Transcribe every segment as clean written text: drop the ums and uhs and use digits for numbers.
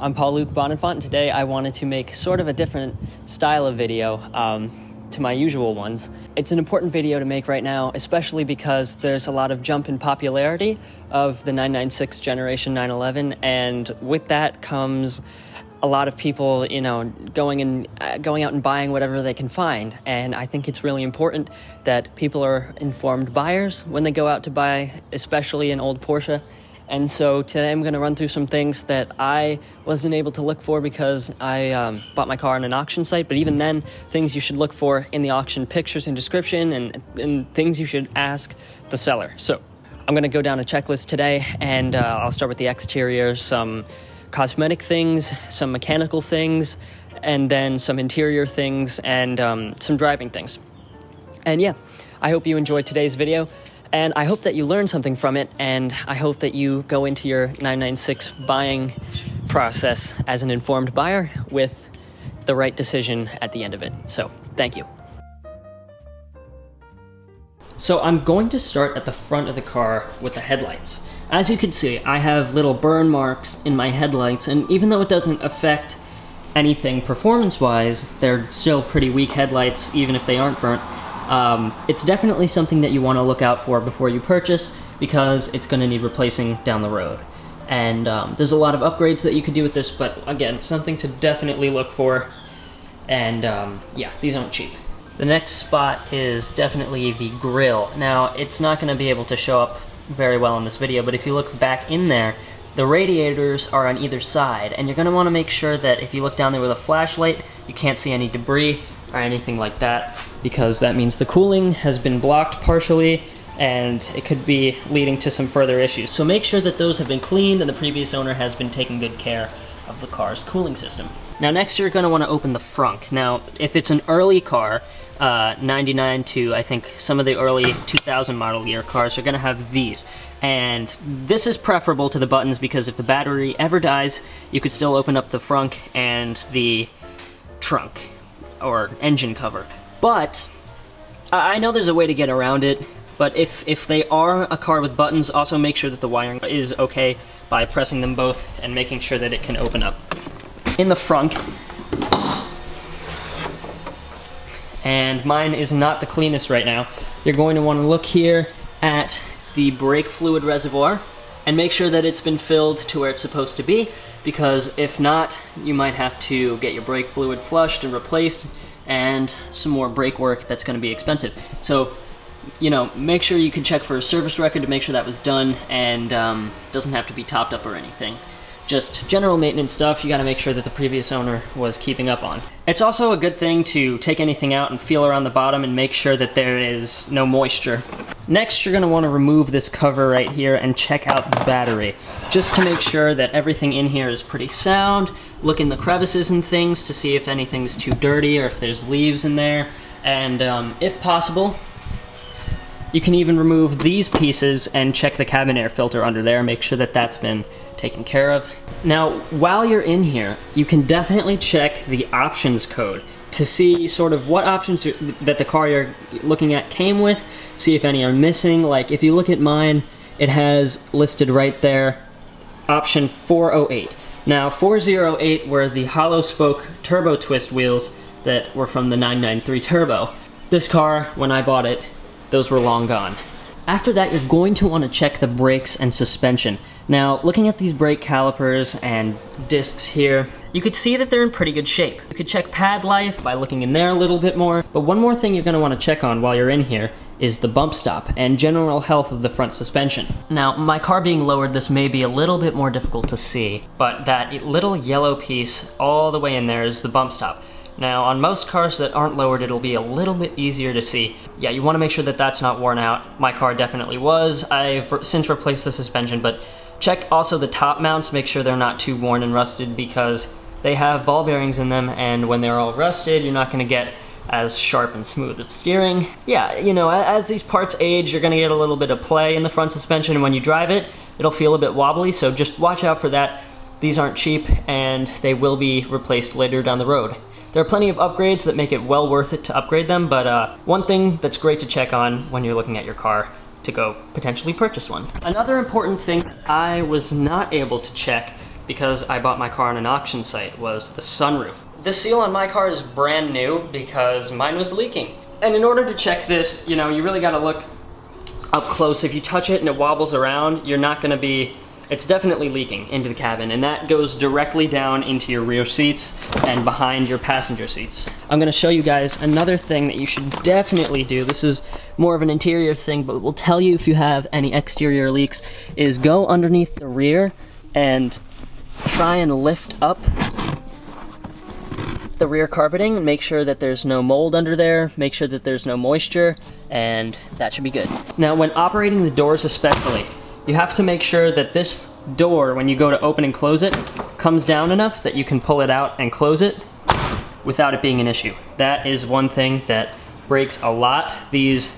I'm Paul-Luc Bonenfant, and today I wanted to make sort of a different style of video to my usual ones. It's an important video to make right now, especially because there's a lot of jump in popularity of the 996 generation 911, and with that comes a lot of people, going out and buying whatever they can find. And I think it's really important that people are informed buyers when they go out to buy, especially an old Porsche. And so today I'm going to run through some things that I wasn't able to look for because I bought my car on an auction site. But even then, things you should look for in the auction pictures and description, and things you should ask the seller. So I'm going to go down a checklist today, and I'll start with the exterior, some cosmetic things, some mechanical things, and then some interior things, and some driving things. And yeah, I hope you enjoyed today's video. And I hope that you learned something from it, and I hope that you go into your 996 buying process as an informed buyer with the right decision at the end of it. So, thank you. So I'm going to start at the front of the car with the headlights. As you can see, I have little burn marks in my headlights, and even though it doesn't affect anything performance-wise, they're still pretty weak headlights, even if they aren't burnt. It's definitely something that you want to look out for before you purchase, because it's going to need replacing down the road. And there's a lot of upgrades that you could do with this, but again, something to definitely look for. And yeah, these aren't cheap. The next spot is definitely the grille. Now, it's not going to be able to show up very well in this video, but if you look back in there, the radiators are on either side, and you're going to want to make sure that if you look down there with a flashlight, you can't see any debris or anything like that, because that means the cooling has been blocked partially, and it could be leading to some further issues. So make sure that those have been cleaned and the previous owner has been taking good care of the car's cooling system. Now next, you're going to want to open the frunk. Now if it's an early car, 99 to I think some of the early 2000 model year cars are going to have these, and this is preferable to the buttons, because if the battery ever dies, you could still open up the frunk and the trunk or engine cover. But I know there's a way to get around it, but if they are a car with buttons, also make sure that the wiring is okay by pressing them both and making sure that it can open up. In the front, and mine is not the cleanest right now, you're going to want to look here at the brake fluid reservoir and make sure that it's been filled to where it's supposed to be, because if not, you might have to get your brake fluid flushed and replaced, and some more brake work that's going to be expensive. So, make sure you can check for a service record to make sure that was done, and doesn't have to be topped up or anything. Just general maintenance stuff you got to make sure that the previous owner was keeping up on. It's also a good thing to take anything out and feel around the bottom and make sure that there is no moisture. Next, you're going to want to remove this cover right here and check out the battery, just to make sure that everything in here is pretty sound. Look in the crevices and things to see if anything's too dirty or if there's leaves in there. And if possible, you can even remove these pieces and check the cabin air filter under there, make sure that that's been taken care of. Now, while you're in here, you can definitely check the options code to see sort of what options that the car you're looking at came with, see if any are missing. Like if you look at mine, it has listed right there, option 408. Now 408 were the hollow spoke turbo twist wheels that were from the 993 Turbo. This car, when I bought it, those were long gone. After that, you're going to want to check the brakes and suspension. Now, looking at these brake calipers and discs here, you could see that they're in pretty good shape. You could check pad life by looking in there a little bit more, but one more thing you're going to want to check on while you're in here is the bump stop and general health of the front suspension. Now, my car being lowered, this may be a little bit more difficult to see, but that little yellow piece all the way in there is the bump stop. Now, on most cars that aren't lowered, it'll be a little bit easier to see. Yeah, you want to make sure that that's not worn out. My car definitely was. I've since replaced the suspension, but check also the top mounts, make sure they're not too worn and rusted, because they have ball bearings in them, and when they're all rusted, you're not going to get as sharp and smooth of steering. Yeah, as these parts age, you're going to get a little bit of play in the front suspension, and when you drive it, it'll feel a bit wobbly, so just watch out for that. These aren't cheap, and they will be replaced later down the road. There are plenty of upgrades that make it well worth it to upgrade them, but one thing that's great to check on when you're looking at your car to go potentially purchase one. Another important thing I was not able to check because I bought my car on an auction site, was the sunroof. This seal on my car is brand new because mine was leaking. And in order to check this, you know, you really gotta look up close. If you touch it and it wobbles around, you're not gonna be, it's definitely leaking into the cabin, and that goes directly down into your rear seats and behind your passenger seats. I'm gonna show you guys another thing that you should definitely do. This is more of an interior thing, but will tell you if you have any exterior leaks, is go underneath the rear and try and lift up the rear carpeting and make sure that there's no mold under there, make sure that there's no moisture, and that should be good. Now, when operating the doors especially, you have to make sure that this door, when you go to open and close it, comes down enough that you can pull it out and close it without it being an issue. That is one thing that breaks a lot. These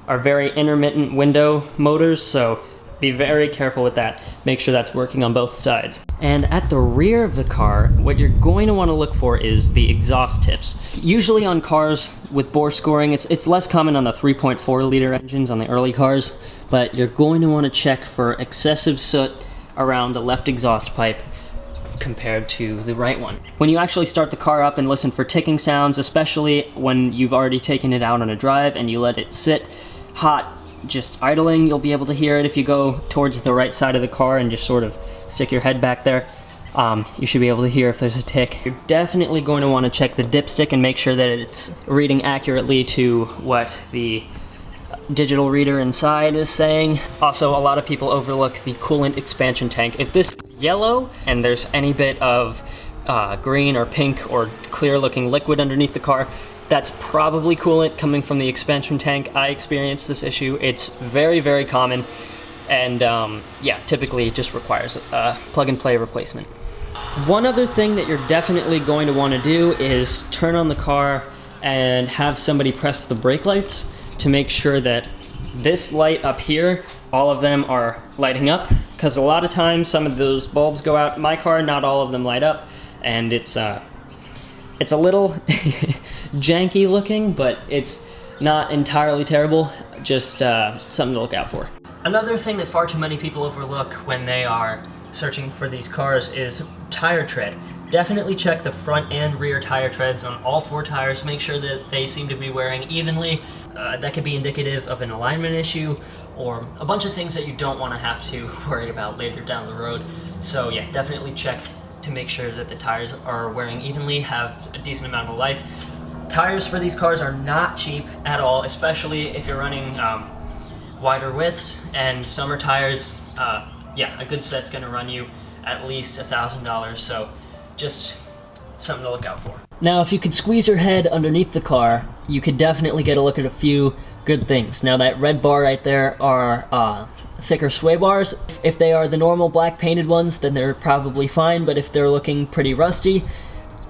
are very intermittent window motors, so be very careful with that. Make sure that's working on both sides. And at the rear of the car, what you're going to want to look for is the exhaust tips. Usually on cars with bore scoring, it's less common on the 3.4 liter engines on the early cars, but you're going to want to check for excessive soot around the left exhaust pipe compared to the right one. When you actually start the car up and listen for ticking sounds, especially when you've already taken it out on a drive and you let it sit hot, just idling, you'll be able to hear it. If you go towards the right side of the car and just sort of stick your head back there, you should be able to hear if there's a tick. You're definitely going to want to check the dipstick and make sure that it's reading accurately to what the digital reader inside is saying. Also, a lot of people overlook the coolant expansion tank. If this is yellow and there's any bit of green or pink or clear looking liquid underneath the car, that's probably coolant coming from the expansion tank. I experienced this issue. It's very, very common, and yeah, typically it just requires a plug-and-play replacement. One other thing that you're definitely going to want to do is turn on the car and have somebody press the brake lights to make sure that this light up here, all of them are lighting up, because a lot of times some of those bulbs go out. In my car, not all of them light up, and it's a little janky looking, but it's not entirely terrible, just something to look out for. Another thing that far too many people overlook when they are searching for these cars is tire tread. Definitely check the front and rear tire treads on all four tires. Make sure that they seem to be wearing evenly. That could be indicative of an alignment issue or a bunch of things that you don't want to have to worry about later down the road. So yeah, definitely check to make sure that the tires are wearing evenly, have a decent amount of life. Tires for these cars are not cheap at all, especially if you're running wider widths, and summer tires, yeah, a good set's gonna run you at least $1,000, so just something to look out for. Now, if you could squeeze your head underneath the car, you could definitely get a look at a few good things. Now, that red bar right there are thicker sway bars. If they are the normal black painted ones, then they're probably fine, but if they're looking pretty rusty,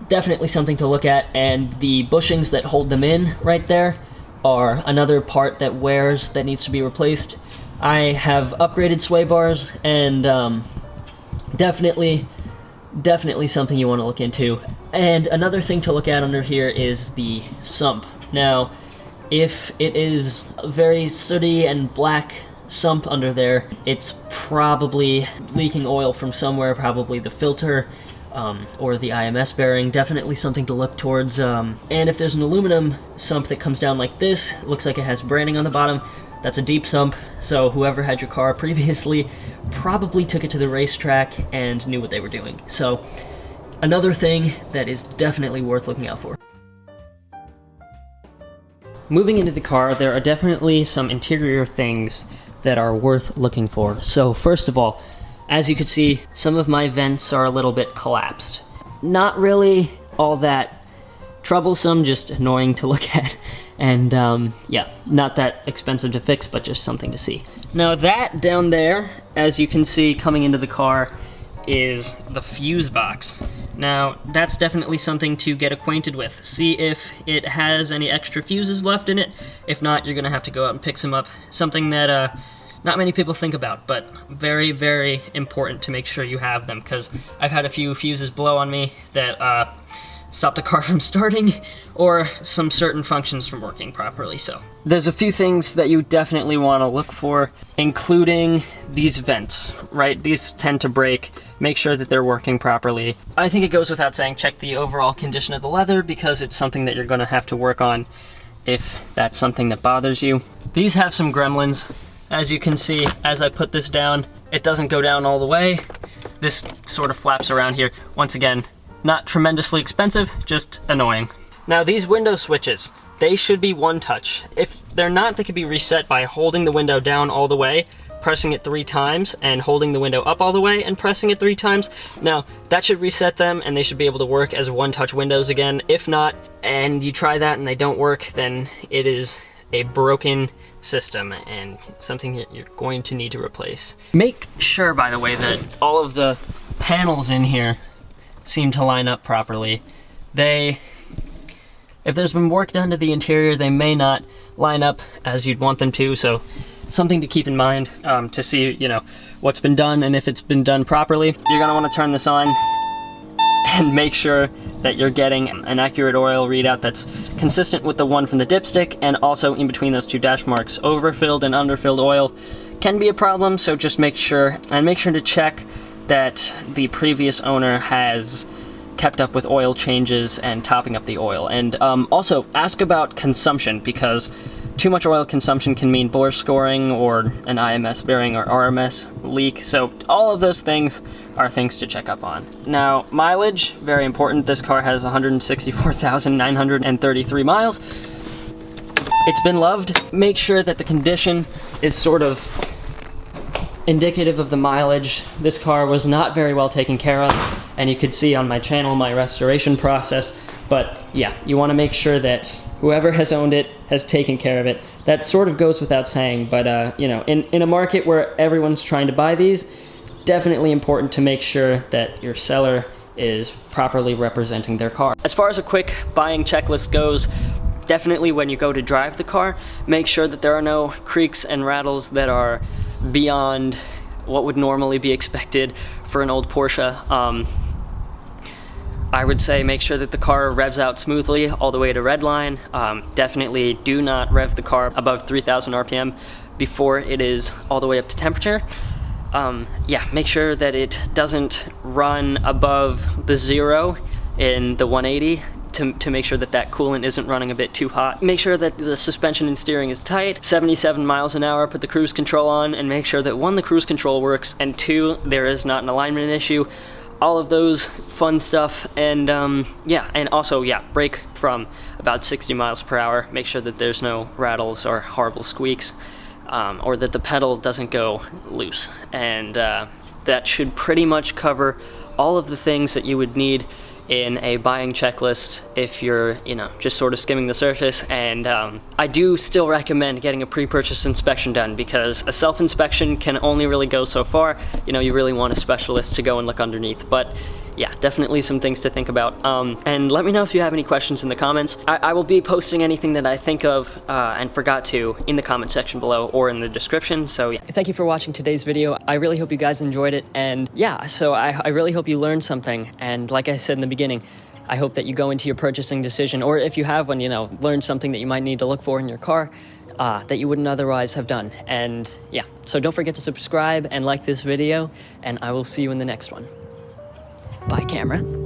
definitely something to look at. And the bushings that hold them in right there are another part that wears, that needs to be replaced. I have upgraded sway bars, and definitely something you want to look into. And another thing to look at under here is the sump. Now, if it is very sooty and black sump under there, it's probably leaking oil from somewhere, probably the filter or the IMS bearing. Definitely something to look towards. And if there's an aluminum sump that comes down like this, looks like it has branding on the bottom, that's a deep sump, so whoever had your car previously probably took it to the racetrack and knew what they were doing. So another thing that is definitely worth looking out for. Moving into the car, there are definitely some interior things that are worth looking for. So first of all, as you can see, some of my vents are a little bit collapsed. Not really all that troublesome, just annoying to look at. And yeah, not that expensive to fix, but just something to see. Now that down there, as you can see coming into the car, is the fuse box. Now that's definitely something to get acquainted with. See if it has any extra fuses left in it. If not, you're gonna have to go out and pick some up. Something that not many people think about, but very, very important to make sure you have them, because I've had a few fuses blow on me that stop the car from starting, or some certain functions from working properly. So there's a few things that you definitely want to look for, including these vents, right? These tend to break. Make sure that they're working properly. I think it goes without saying, check the overall condition of the leather, because it's something that you're going to have to work on if that's something that bothers you. These have some gremlins. As you can see, as I put this down, it doesn't go down all the way. This sort of flaps around here. Once again, not tremendously expensive, just annoying. Now these window switches, they should be one touch. If they're not, they could be reset by holding the window down all the way, pressing it 3 times, and holding the window up all the way and pressing it 3 times. Now that should reset them and they should be able to work as one touch windows again. If not, and you try that and they don't work, then it is a broken system and something that you're going to need to replace. Make sure, by the way, that all of the panels in here seem to line up properly. If there's been work done to the interior, they may not line up as you'd want them to, so something to keep in mind to see, you know, what's been done and if it's been done properly. You're gonna want to turn this on and make sure that you're getting an accurate oil readout that's consistent with the one from the dipstick, and also in between those 2 dash marks. Overfilled and underfilled oil can be a problem, so just make sure to check that the previous owner has kept up with oil changes and topping up the oil. And also ask about consumption, because too much oil consumption can mean bore scoring or an IMS bearing or RMS leak. So all of those things are things to check up on. Now, mileage, very important. This car has 164,933 miles. It's been loved. Make sure that the condition is sort of indicative of the mileage. This car was not very well taken care of, and you could see on my channel my restoration process. But yeah, you want to make sure that whoever has owned it has taken care of it. That sort of goes without saying, but you know, in a market where everyone's trying to buy these, definitely important to make sure that your seller is properly representing their car. As far as a quick buying checklist goes, definitely when you go to drive the car, make sure that there are no creaks and rattles that are beyond what would normally be expected for an old Porsche. I would say make sure that the car revs out smoothly all the way to red line. Definitely do not rev the car above 3,000 RPM before it is all the way up to temperature. Yeah, make sure that it doesn't run above the 0 in the 180 to make sure that that coolant isn't running a bit too hot. Make sure that the suspension and steering is tight, 77 miles an hour, put the cruise control on, and make sure that 1, the cruise control works, and 2, there is not an alignment issue. All of those fun stuff, and yeah, and also, yeah, brake from about 60 miles per hour. Make sure that there's no rattles or horrible squeaks, or that the pedal doesn't go loose. And that should pretty much cover all of the things that you would need in a buying checklist if you're, you know, just sort of skimming the surface. And I do still recommend getting a pre-purchase inspection done, because a self-inspection can only really go so far. You know, you really want a specialist to go and look underneath. But yeah, definitely some things to think about. And let me know if you have any questions in the comments. I will be posting anything that I think of and forgot to in the comment section below or in the description. So yeah. Thank you for watching today's video. I really hope you guys enjoyed it. And yeah, so I really hope you learned something. And like I said in the beginning, I hope that you go into your purchasing decision, or if you have one, you know, learn something that you might need to look for in your car that you wouldn't otherwise have done. And yeah, so don't forget to subscribe and like this video, and I will see you in the next one. Bye, camera.